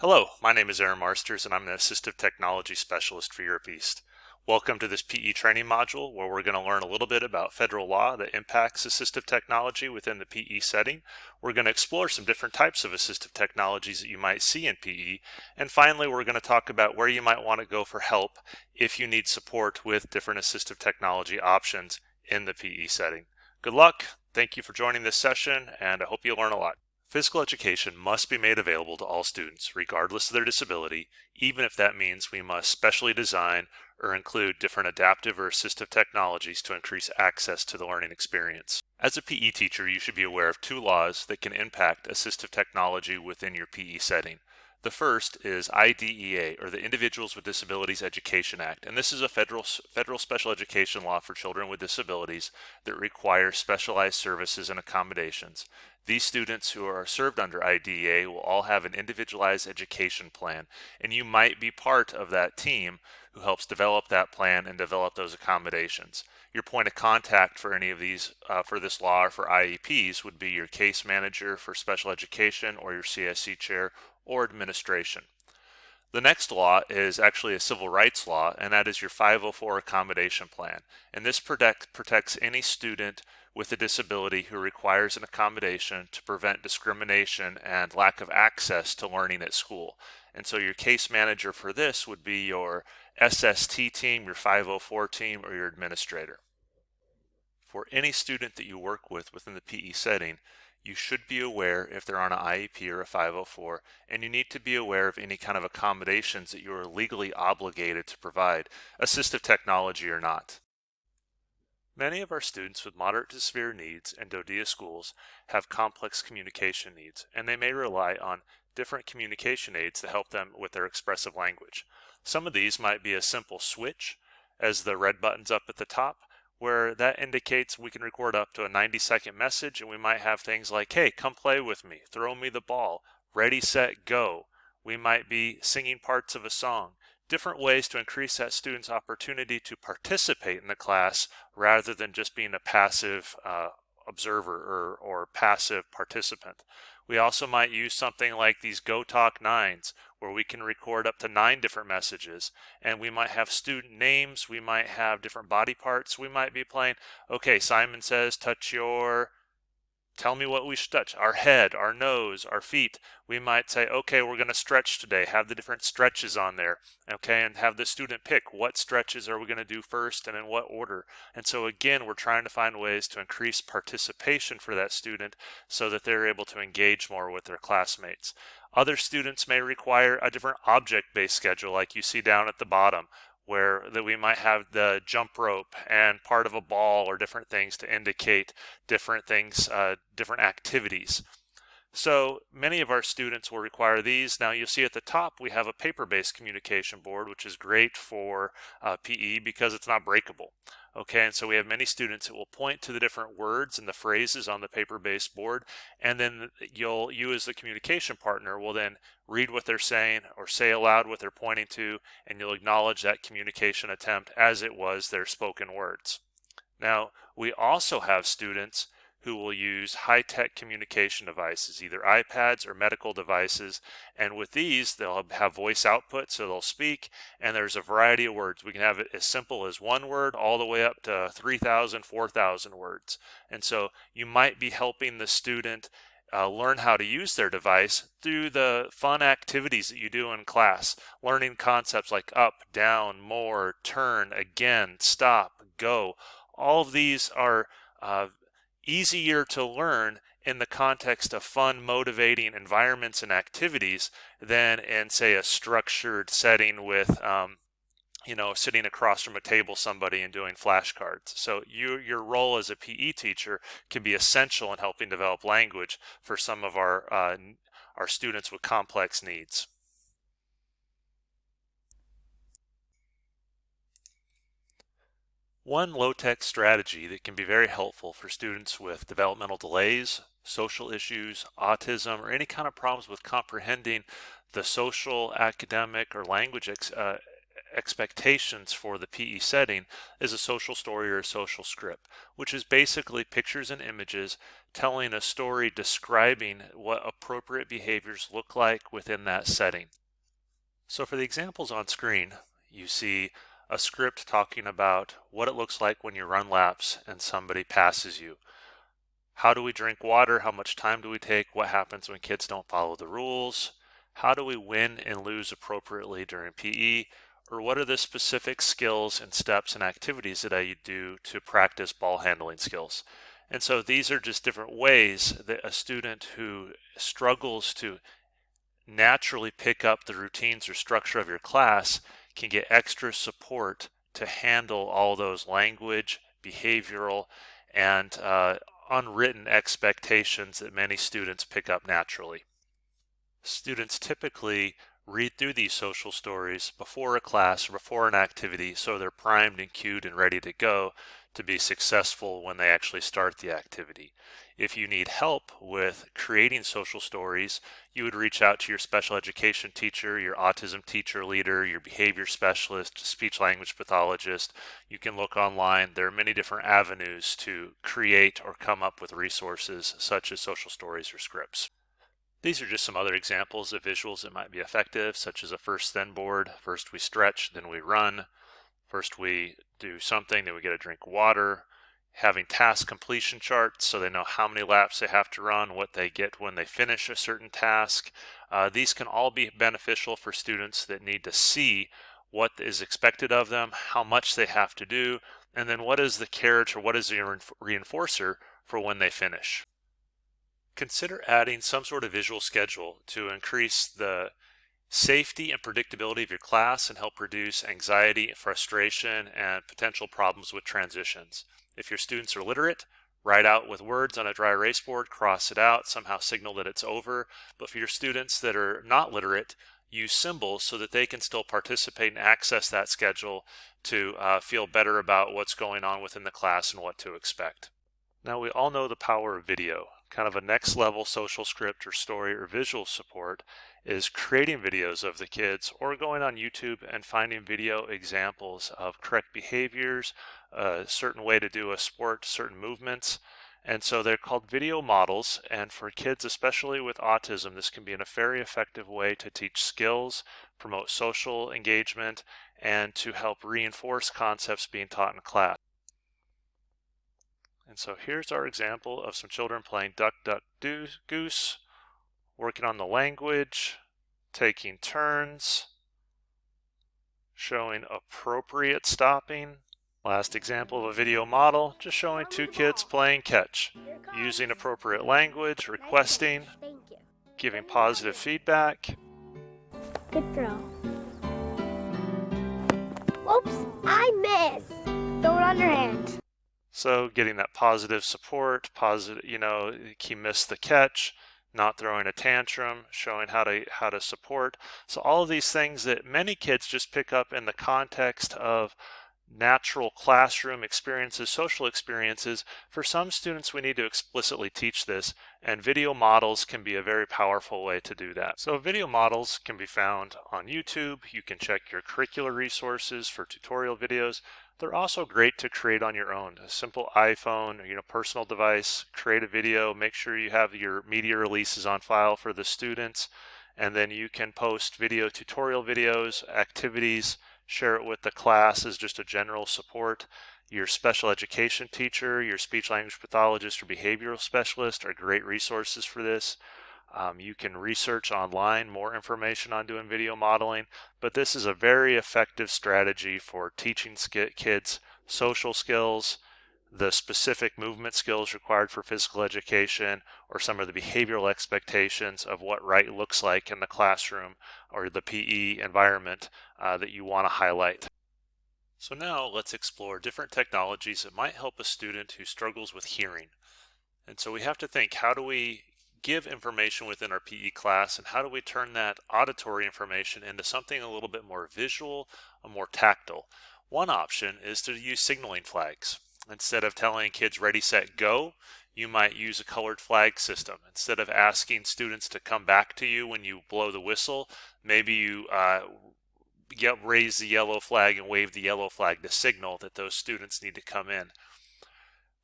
Hello, my name is Aaron Marsters and I'm an Assistive Technology Specialist for Europe East. Welcome to this PE training module where we're going to learn a little bit about federal law that impacts assistive technology within the PE setting. We're going to explore some different types of assistive technologies that you might see in PE. And finally, we're going to talk about where you might want to go for help if you need support with different assistive technology options in the PE setting. Good luck. Thank you for joining this session and I hope you learn a lot. Physical education must be made available to all students, regardless of their disability, even if that means we must specially design or include different adaptive or assistive technologies to increase access to the learning experience. As a PE teacher, you should be aware of two laws that can impact assistive technology within your PE setting. The first is IDEA, or the Individuals with Disabilities Education Act, and this is a federal special education law for children with disabilities that requires specialized services and accommodations. These students who are served under IDEA will all have an individualized education plan, and you might be part of that team who helps develop that plan and develop those accommodations. Your point of contact for any of these, for this law or for IEPs, would be your case manager for special education or your CSC chair or administration. The next law is actually a civil rights law, and that is your 504 accommodation plan. And this protects any student with a disability who requires an accommodation to prevent discrimination and lack of access to learning at school. And so your case manager for this would be your SST team, your 504 team, or your administrator. For any student that you work with within the PE setting, you should be aware if they're on an IEP or a 504, and you need to be aware of any kind of accommodations that you are legally obligated to provide, assistive technology or not. Many of our students with moderate to severe needs in DoDEA schools have complex communication needs, and they may rely on different communication aids to help them with their expressive language. Some of these might be a simple switch, as the red button's up at the top, where that indicates we can record up to a 90-second message, and we might have things like, hey, come play with me, throw me the ball, ready, set, go. We might be singing parts of a song. Different ways to increase that student's opportunity to participate in the class rather than just being a passive observer or passive participant. We also might use something like these Go Talk 9s, where we can record up to 9 different messages, and we might have student names, we might have different body parts, we might be playing, okay, Simon says tell me what we should touch, our head, our nose, our feet. We might say, okay, we're going to stretch today, have the different stretches on there, okay, and have the student pick what stretches are we going to do first and in what order. And so again, we're trying to find ways to increase participation for that student so that they're able to engage more with their classmates. Other students may require a different object-based schedule, like you see down at the bottom, where that we might have the jump rope and part of a ball or different things to indicate different things, different activities. So many of our students will require these. Now you'll see at the top we have a paper-based communication board, which is great for PE because it's not breakable. Okay, and so we have many students that will point to the different words and the phrases on the paper-based board, and then you as the communication partner will then read what they're saying or say aloud what they're pointing to, and you'll acknowledge that communication attempt as it was their spoken words. Now, we also have students who will use high-tech communication devices, either iPads or medical devices, and with these they'll have voice output, so they'll speak, and there's a variety of words. We can have it as simple as one word all the way up to 3,000, 4,000 words. And so you might be helping the student learn how to use their device through the fun activities that you do in class, learning concepts like up, down, more, turn, again, stop, go. All of these are easier to learn in the context of fun, motivating environments and activities than in, say, a structured setting with, sitting across from a table somebody and doing flashcards. So your role as a PE teacher can be essential in helping develop language for some of our students with complex needs. One low-tech strategy that can be very helpful for students with developmental delays, social issues, autism, or any kind of problems with comprehending the social, academic, or language expectations for the PE setting is a social story or a social script, which is basically pictures and images telling a story describing what appropriate behaviors look like within that setting. So for the examples on screen, you see a script talking about what it looks like when you run laps and somebody passes you. How do we drink water? How much time do we take? What happens when kids don't follow the rules? How do we win and lose appropriately during PE? Or what are the specific skills and steps and activities that I do to practice ball handling skills? And so these are just different ways that a student who struggles to naturally pick up the routines or structure of your class can get extra support to handle all those language, behavioral, and unwritten expectations that many students pick up naturally. Students typically read through these social stories before a class or before an activity so they're primed and cued and ready to go to be successful when they actually start the activity. If you need help with creating social stories, you would reach out to your special education teacher, your autism teacher leader, your behavior specialist, speech language pathologist. You can look online. There are many different avenues to create or come up with resources such as social stories or scripts. These are just some other examples of visuals that might be effective, such as a first then board. First we stretch, then we run. First we do something, then we get a drink of water. Having task completion charts so they know how many laps they have to run, what they get when they finish a certain task. These can all be beneficial for students that need to see what is expected of them, how much they have to do, and then what is the carrot or what is the reinforcer for when they finish. Consider adding some sort of visual schedule to increase the safety and predictability of your class and help reduce anxiety, frustration, and potential problems with transitions. If your students are literate, write out with words on a dry erase board, cross it out, somehow signal that it's over. But for your students that are not literate, use symbols so that they can still participate and access that schedule to feel better about what's going on within the class and what to expect. Now, we all know the power of video. Kind of a next level social script or story or visual support is creating videos of the kids or going on YouTube and finding video examples of correct behaviors, a certain way to do a sport, certain movements. And so they're called video models. And for kids, especially with autism, this can be a very effective way to teach skills, promote social engagement, and to help reinforce concepts being taught in class. And so here's our example of some children playing duck, duck, goose, working on the language, taking turns, showing appropriate stopping. Last example of a video model, just showing two kids playing catch, using appropriate language, requesting, giving positive feedback. Good throw. Oops, I missed. Throw it on your hand. So getting that positive support, he missed the catch, not throwing a tantrum, showing how to support. So all of these things that many kids just pick up in the context of natural classroom experiences, social experiences. For some students, we need to explicitly teach this, and video models can be a very powerful way to do that. So video models can be found on YouTube. You can check your curricular resources for tutorial videos. They're also great to create on your own. A simple iPhone, personal device, create a video, make sure you have your media releases on file for the students, and then you can post video tutorial videos, activities, share it with the class as just a general support. Your special education teacher, your speech language pathologist or behavioral specialist are great resources for this. You can research online more information on doing video modeling, but this is a very effective strategy for teaching kids social skills, the specific movement skills required for physical education, or some of the behavioral expectations of what right looks like in the classroom or the PE environment that you want to highlight. So now let's explore different technologies that might help a student who struggles with hearing. And so we have to think, how do we give information within our PE class, and how do we turn that auditory information into something a little bit more visual, more tactile? One option is to use signaling flags. Instead of telling kids ready, set, go, you might use a colored flag system. Instead of asking students to come back to you when you blow the whistle, maybe you raise the yellow flag and wave the yellow flag to signal that those students need to come in.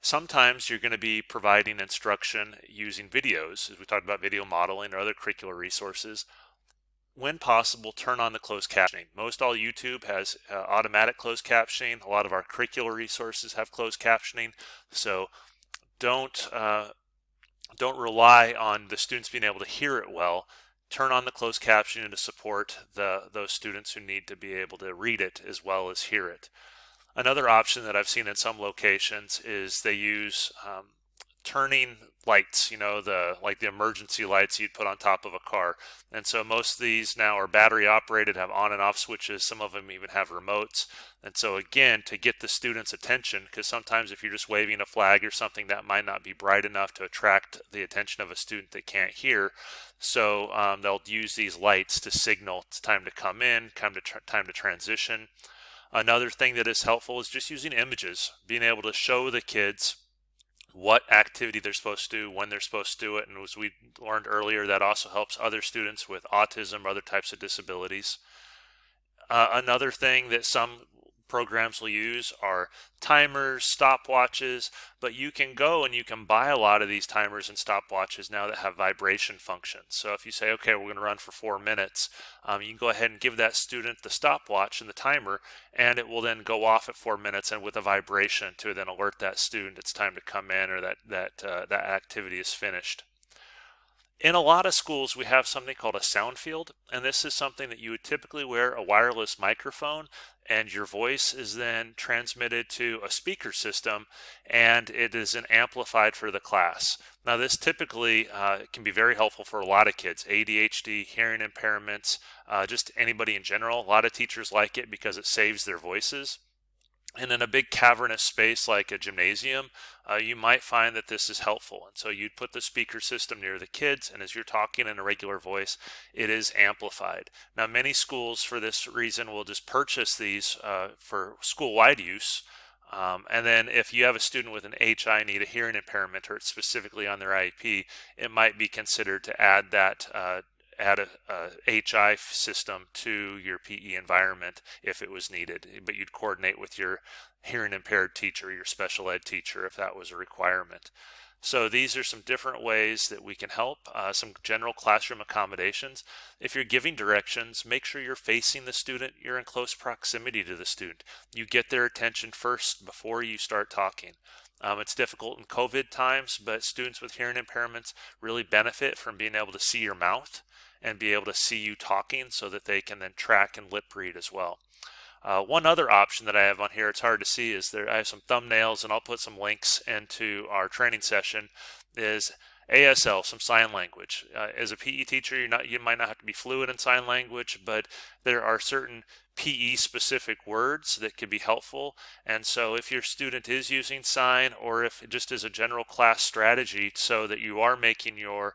Sometimes you're going to be providing instruction using videos, as we talked about video modeling or other curricular resources. When possible, turn on the closed captioning. Most all YouTube has automatic closed captioning. A lot of our curricular resources have closed captioning, so don't rely on the students being able to hear it well. Turn on the closed captioning to support those students who need to be able to read it as well as hear it. Another option that I've seen in some locations is they use turning lights, like the emergency lights you'd put on top of a car. And so most of these now are battery operated, have on and off switches. Some of them even have remotes. And so again, to get the students' attention, because sometimes if you're just waving a flag or something, that might not be bright enough to attract the attention of a student that can't hear. So they'll use these lights to signal it's time to come in, time to transition. Another thing that is helpful is just using images, being able to show the kids what activity they're supposed to do, when they're supposed to do it. And as we learned earlier, that also helps other students with autism or other types of disabilities. Another thing that some programs will use are timers, stopwatches, but you can go and you can buy a lot of these timers and stopwatches now that have vibration functions. So if you say, okay, we're going to run for 4 minutes, you can go ahead and give that student the stopwatch and the timer, and it will then go off at 4 minutes and with a vibration to then alert that student it's time to come in or that activity is finished. In a lot of schools, we have something called a sound field, and this is something that you would typically wear a wireless microphone, and your voice is then transmitted to a speaker system, and it is then amplified for the class. Now, this typically can be very helpful for a lot of kids, ADHD, hearing impairments, just anybody in general. A lot of teachers like it because it saves their voices. And in a big cavernous space like a gymnasium, you might find that this is helpful. And so you'd put the speaker system near the kids, and as you're talking in a regular voice, it is amplified. Now, many schools, for this reason, will just purchase these for school-wide use. And then if you have a student with an HI need, a hearing impairment, or it's specifically on their IEP, it might be considered to add a HI system to your PE environment if it was needed, but you'd coordinate with your hearing impaired teacher, your special ed teacher, if that was a requirement. So these are some different ways that we can help, some general classroom accommodations. If you're giving directions, make sure you're facing the student, you're in close proximity to the student. You get their attention first before you start talking. It's difficult in COVID times, but students with hearing impairments really benefit from being able to see your mouth and be able to see you talking so that they can then track and lip read as well. One other option that I have on here, it's hard to see, is I have some thumbnails, and I'll put some links into our training session, is ASL, some sign language. As a PE teacher, you might not have to be fluent in sign language, but there are certain PE specific words that could be helpful. And so if your student is using sign, or if just as a general class strategy so that you are making your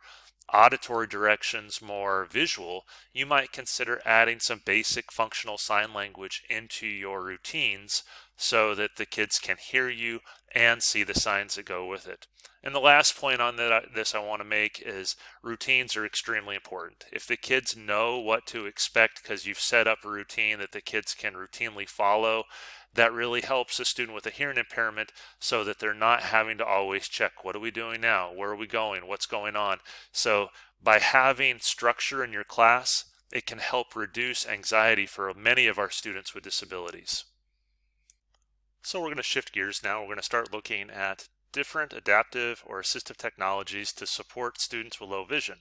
auditory directions more visual, you might consider adding some basic functional sign language into your routines so that the kids can hear you and see the signs that go with it. And the last point on this I want to make is routines are extremely important. If the kids know what to expect because you've set up a routine that the kids can routinely follow, that really helps a student with a hearing impairment so that they're not having to always check, what are we doing now? Where are we going? What's going on? So by having structure in your class, it can help reduce anxiety for many of our students with disabilities. So we're going to shift gears now. We're going to start looking at different adaptive or assistive technologies to support students with low vision.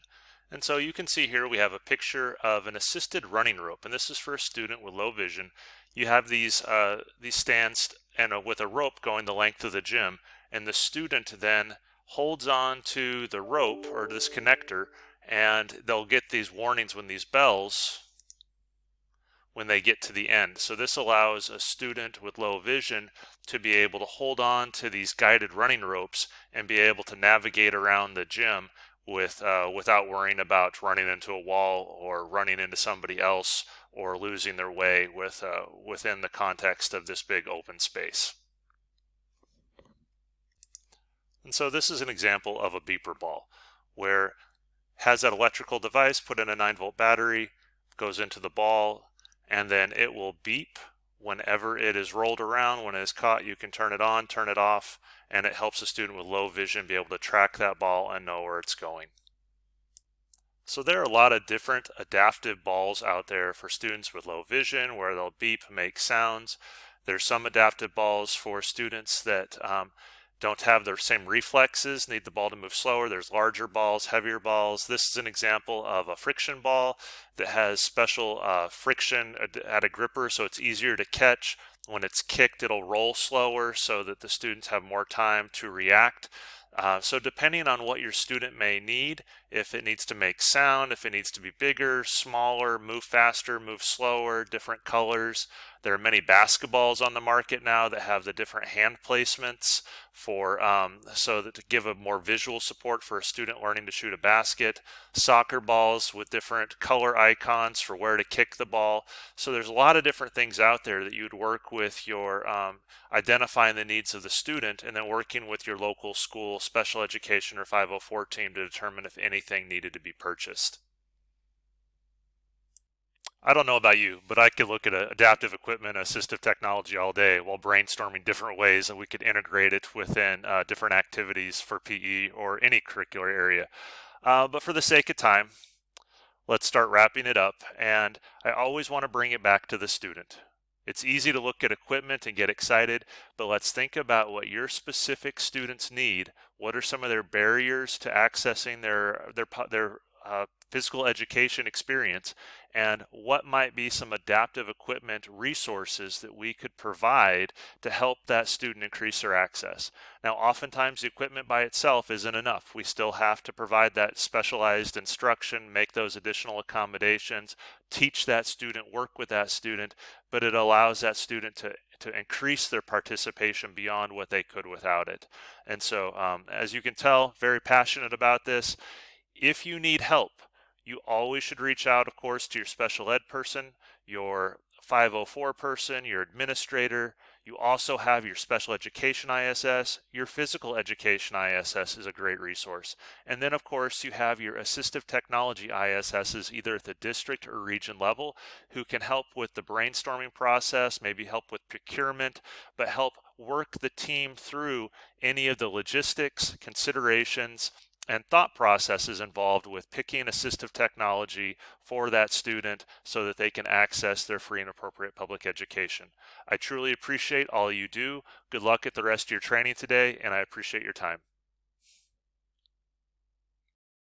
And so you can see here we have a picture of an assisted running rope, and this is for a student with low vision. You have these stands and with a rope going the length of the gym, and the student then holds on to the rope or this connector, and they'll get these warnings when these bells when they get to the end. So this allows a student with low vision to be able to hold on to these guided running ropes and be able to navigate around the gym without worrying about running into a wall or running into somebody else or losing their way within the context of this big open space. And so this is an example of a beeper ball where it has that electrical device, put in a 9-volt battery, goes into the ball, and then it will beep whenever it is rolled around. When it is caught, you can turn it on, turn it off, and it helps a student with low vision be able to track that ball and know where it's going. So there are a lot of different adaptive balls out there for students with low vision where they'll beep, make sounds. There's some adaptive balls for students that don't have the same reflexes, need the ball to move slower. There's larger balls, heavier balls. This is an example of a friction ball that has special friction at a gripper, so it's easier to catch. When it's kicked, it'll roll slower so that the students have more time to react. So depending on what your student may need, if it needs to make sound, if it needs to be bigger, smaller, move faster, move slower, different colors. There are many basketballs on the market now that have the different hand placements for so that to give a more visual support for a student learning to shoot a basket. Soccer balls with different color icons for where to kick the ball. So there's a lot of different things out there that you would work with your identifying the needs of the student and then working with your local school, special education, or 504 team to determine if anything needed to be purchased. I don't know about you, but I could look at adaptive equipment, assistive technology all day while brainstorming different ways that we could integrate it within different activities for PE or any curricular area. But for the sake of time, let's start wrapping it up. And I always want to bring it back to the student. It's easy to look at equipment and get excited, but let's think about what your specific students need. What are some of their barriers to accessing their physical education experience, and what might be some adaptive equipment resources that we could provide to help that student increase their access. Now, oftentimes the equipment by itself isn't enough. We still have to provide that specialized instruction, make those additional accommodations, teach that student, work with that student, but it allows that student to increase their participation beyond what they could without it. And so, as you can tell, very passionate about this. If you need help, you always should reach out, of course, to your special ed person, your 504 person, your administrator. You also have your special education ISS. Your physical education ISS is a great resource. And then, of course, you have your assistive technology ISSs, either at the district or region level, who can help with the brainstorming process, maybe help with procurement, but help work the team through any of the logistics, considerations, and thought processes involved with picking assistive technology for that student so that they can access their free and appropriate public education. I truly appreciate all you do. Good luck at the rest of your training today, and I appreciate your time.